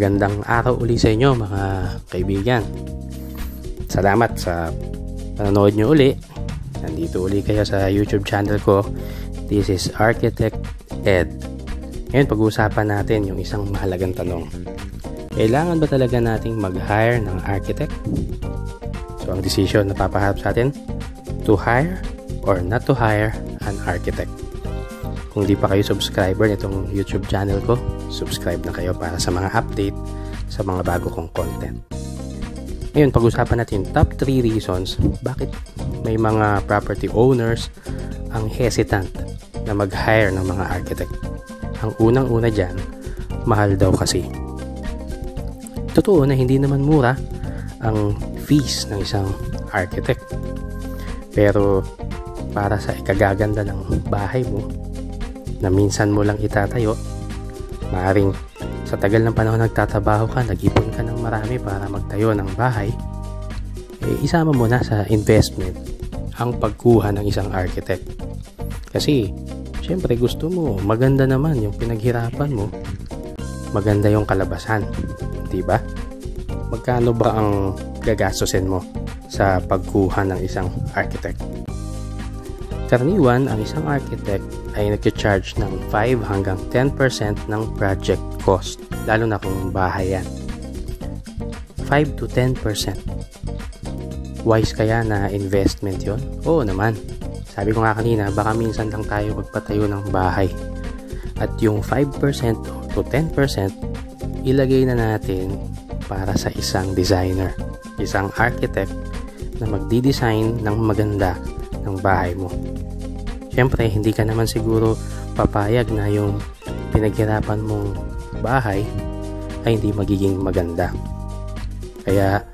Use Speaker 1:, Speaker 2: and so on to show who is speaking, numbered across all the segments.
Speaker 1: Magandang araw uli sa inyo mga kaibigan. Salamat sa panonood nyo uli. Nandito uli kayo sa YouTube channel ko. This is Architect Ed. Ngayon pag-uusapan natin yung isang mahalagang tanong. Kailangan ba talaga nating mag-hire ng architect? So ang decision na papaharap sa atin, to hire or not to hire an architect. Kung di pa kayo subscriber nitong YouTube channel ko, subscribe na kayo para sa mga update sa mga bago kong content. Ngayon, pag-usapan natin top 3 reasons bakit may mga property owners ang hesitant na mag-hire ng mga architect. Ang unang-una dyan, mahal daw kasi. Totoo na hindi naman mura ang fees ng isang architect. Pero para sa ikagaganda ng bahay mo, na minsan mo lang itatayo, maaring sa tagal ng panahon nagtatrabaho ka, nag-ipon ka ng marami para magtayo ng bahay, isama mo na sa investment ang pagkuha ng isang architect. Kasi syempre gusto mo maganda naman yung pinaghirapan mo, maganda yung kalabasan, diba? Magkano ba ang gagastusin mo sa pagkuha ng isang architect? Karaniwan, ang isang architect ay nag-charge ng 5 hanggang 10% ng project cost, lalo na kung bahay yan. 5 to 10%. Wise kaya na investment yon? Oo naman. Sabi ko nga kanina, baka minsan lang tayo magpatayo ng bahay. At yung 5% to 10%, ilagay na natin para sa isang designer, isang architect na magdi-design ng maganda ng bahay mo. Siyempre, hindi ka naman siguro papayag na yung pinaghirapan mong bahay ay hindi magiging maganda. Kaya,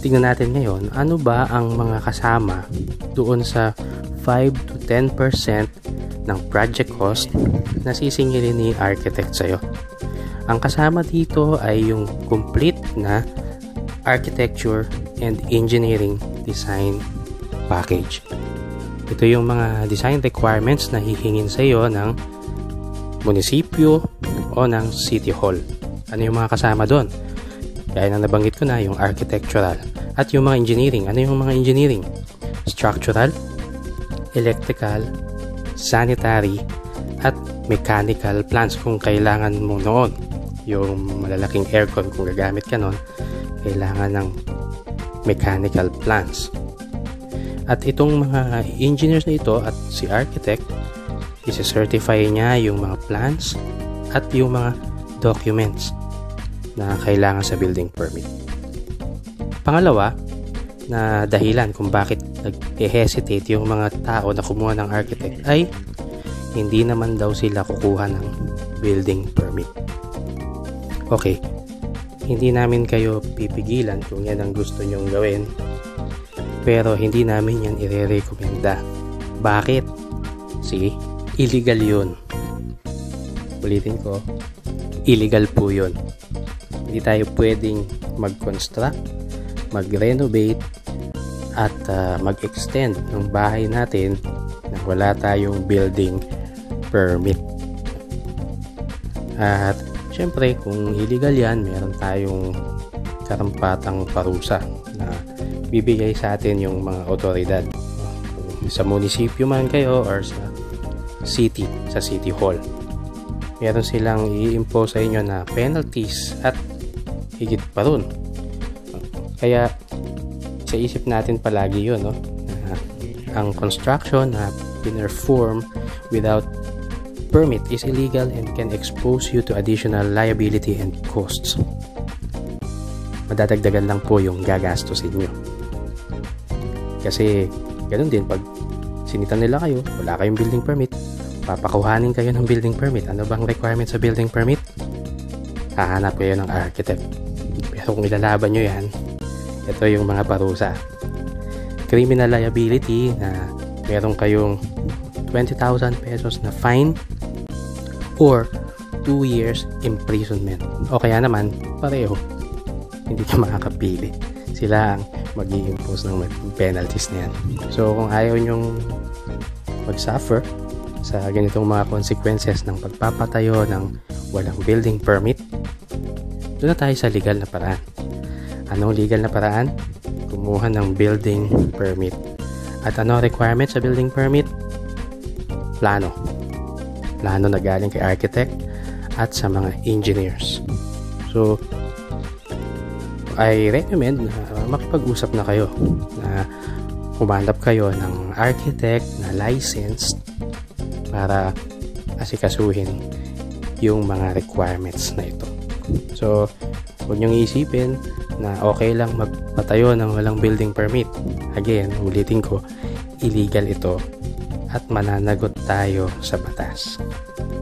Speaker 1: tingnan natin ngayon, ano ba ang mga kasama doon sa 5 to 10% ng project cost na sisingilin ni architect sa'yo. Ang kasama dito ay yung complete na architecture and engineering design package. Ito yung mga design requirements na hihingin sa iyo ng munisipyo o ng city hall. Ano yung mga kasama doon? Gaya na nabanggit ko na, yung architectural at yung mga engineering. Ano yung mga engineering? Structural, electrical, sanitary, at mechanical plans kung kailangan mo noon. Yung malalaking aircon kung gagamit ka noon, kailangan ng mechanical plans. At itong mga engineers na ito at si architect, isi-certify niya yung mga plans at yung mga documents na kailangan sa building permit. Pangalawa, na dahilan kung bakit nag-hesitate yung mga tao na kumuha ng architect ay hindi naman daw sila kukuha ng building permit. Okay, hindi namin kayo pipigilan kung yan ang gusto nyong gawin. Pero hindi namin yan i-rekomenda. Bakit? See? Illegal yun. Ulitin ko, illegal po yun. Hindi tayo pwedeng mag-construct, mag-renovate, at mag-extend ng bahay natin na wala tayong building permit. At syempre, kung illegal yan, meron tayong karampatang parusa na bibigay sa atin yung mga otoridad. Sa munisipyo man kayo or sa city hall. Meron silang i-impose sa inyo na penalties at higit pa ron. Kaya sa isip natin palagi yun, no? Ang construction na pinerform without permit is illegal and can expose you to additional liability and costs. Madadagdagan lang po yung gagastusin nyo. Kasi ganun din, pag sinitan nila kayo, wala kayong building permit, papakuhanin kayo ng building permit. Ano bang requirement sa building permit? Hahanap kayo ng architect. Pero kung ilalaban nyo yan, ito yung mga parusa. Criminal liability na meron kayong 20,000 pesos na fine or 2 years imprisonment. O kaya naman, pareho. Hindi ka makakapili. Sila ang mag-i-impose ng penalties na yan. So, kung ayaw nyong mag-suffer sa ganitong mga consequences ng pagpapatayo ng walang building permit, doon na tayo sa legal na paraan. Anong legal na paraan? Kumuha ng building permit. At ano requirement sa building permit? Plano na galing kay architect at sa mga engineers. So I recommend na makipag-usap na kayo, na humanap kayo ng architect na licensed para asikasuhin yung mga requirements na ito. So huwag niyong iisipin na okay lang magpatayo ng walang building permit. Again, ulitin ko, illegal ito at mananagot tayo sa batas.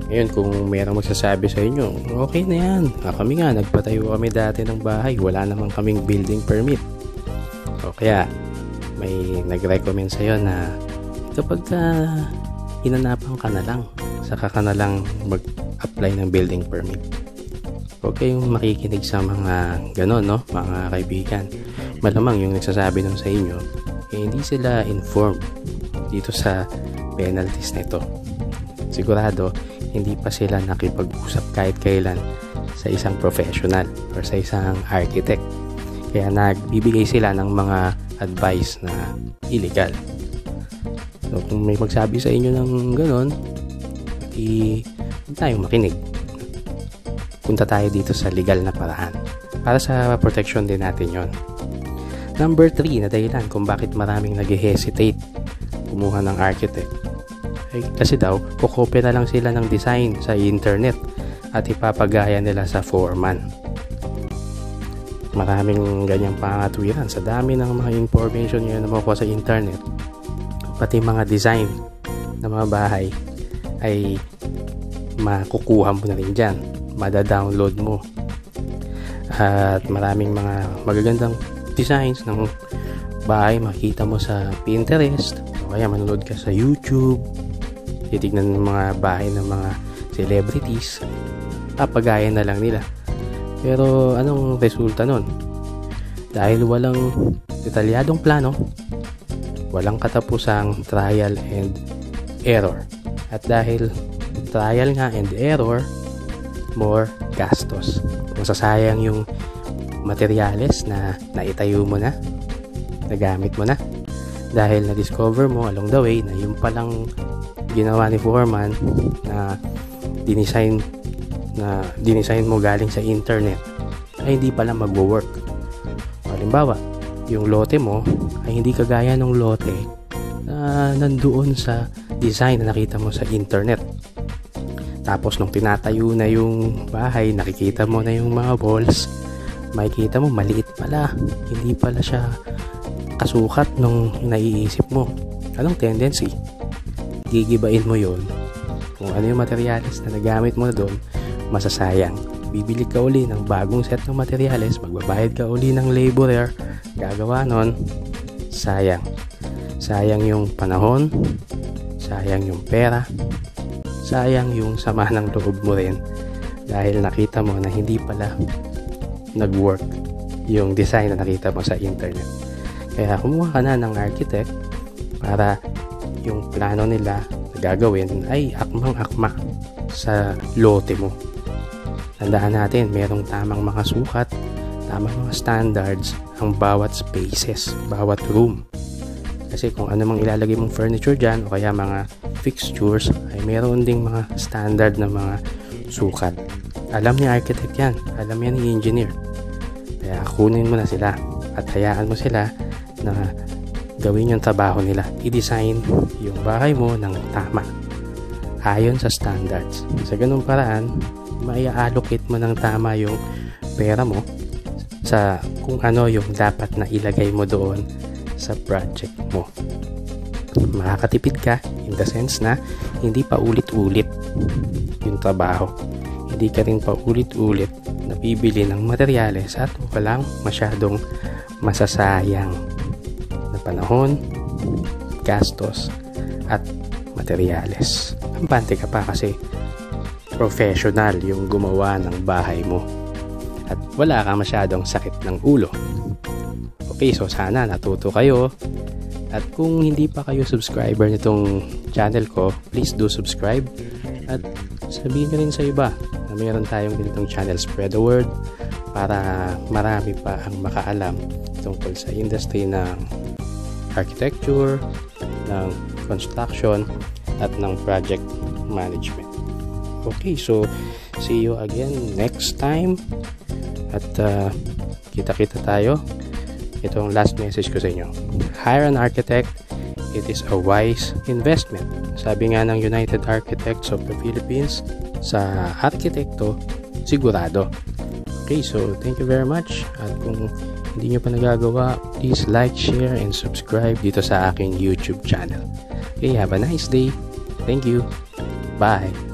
Speaker 1: Ngayon, kung mayroong magsasabi sa inyo, okay na yan. Kami nga, nagpatayo kami dati ng bahay. Wala naman kaming building permit. O kaya, may nag-recommend sa'yo na kapag hinanapan ka na lang, saka ka na lang mag-apply ng building permit. Huwag kayong makikinig sa mga ganon, no? Mga kaibigan. Malamang yung nagsasabi nun sa inyo, hindi sila informed dito sa penalties na ito. Sigurado, hindi pa sila nakipag-usap kahit kailan sa isang professional or sa isang architect. Kaya nagbibigay sila ng mga advice na illegal. So, kung may magsabi sa inyo ng ganon, huwag tayong makinig. Punta tayo dito sa legal na paraan para sa protection din natin yon. Number 3 na dahilan kung bakit maraming nag-hesitate kumuha ng architect. Kasi daw, kukopya na lang sila ng design sa internet at ipapagaya nila sa foreman. Maraming ganyang pangatwiran sa dami ng mga information nyo na makuha sa internet. Pati mga design ng mga bahay ay makukuha mo na rin dyan, mada-download mo. At maraming mga magagandang designs ng bahay makita mo sa Pinterest o kaya manonood ka sa YouTube, titignan ng mga bahay ng mga celebrities, papagaya na lang nila. Pero anong resulta nun? Dahil walang detalyadong plano, walang katapusang trial and error. At dahil trial nga and error, more gastos. Masasayang yung materyales na naitayo mo na, nagamit mo na, dahil na-discover mo along the way na yung palang ginawa ni foreman na dinesign mo galing sa internet ay hindi pala magwo-work. Halimbawa, yung lote mo ay hindi kagaya ng lote na nandoon sa design na nakita mo sa internet. Tapos nung tinatayo na yung bahay, nakikita mo na yung mga walls, makikita mo maliit pala, hindi pala siya kasukat nung naiisip mo. Anong tendency? Gigibain mo yon. Kung ano yung materyales na nagamit mo na doon, masasayang. Bibili ka uli ng bagong set ng materyales, magbabayad ka uli ng laborer, gagawa nun, sayang. Sayang yung panahon, sayang yung pera, sayang yung sama ng loob mo rin dahil nakita mo na hindi pala nag-work yung design na nakita mo sa internet. Kaya kumuha ka na ng architect para yung plano nila na gagawin ay akmang-akma sa lote mo. Tandaan natin, merong tamang mga sukat, tamang mga standards ang bawat spaces, bawat room. Kasi kung ano mang ilalagay mong furniture dyan o kaya mga fixtures ay meron ding mga standard na mga sukat. Alam ni architect yan, alam yan ni engineer. Kaya kunin mo na sila at hayaan mo sila na gawin yung trabaho nila. I-design yung bahay mo ng tama ayon sa standards. Sa ganung paraan, mai-allocate mo ng tama yung pera mo sa kung ano yung dapat na ilagay mo doon sa project mo. Makakatipid ka in the sense na hindi pa ulit-ulit yung trabaho. Hindi ka rin pa ulit-ulit napibili ng materyales at walang masyadong masasayang na panahon, gastos at materyales. Kampante ka pa kasi professional yung gumawa ng bahay mo at wala ka masyadong sakit ng ulo. Okay, so sana natuto kayo. At kung hindi pa kayo subscriber nitong channel ko, please do subscribe. At sabihin nyo rin sa iba na mayroon tayong ganitong channel. Spread the word para marami pa ang makaalam tungkol sa industry ng architecture, ng construction, at ng project management. Okay, so see you again next time. At kita-kita tayo. Ito ang last message ko sa inyo. Hire an architect. It is a wise investment. Sabi nga ng United Architects of the Philippines, sa arkitekto, sigurado. Okay, so thank you very much. At kung hindi nyo pa nagagawa, please like, share, and subscribe dito sa aking YouTube channel. Okay, have a nice day. Thank you. Bye.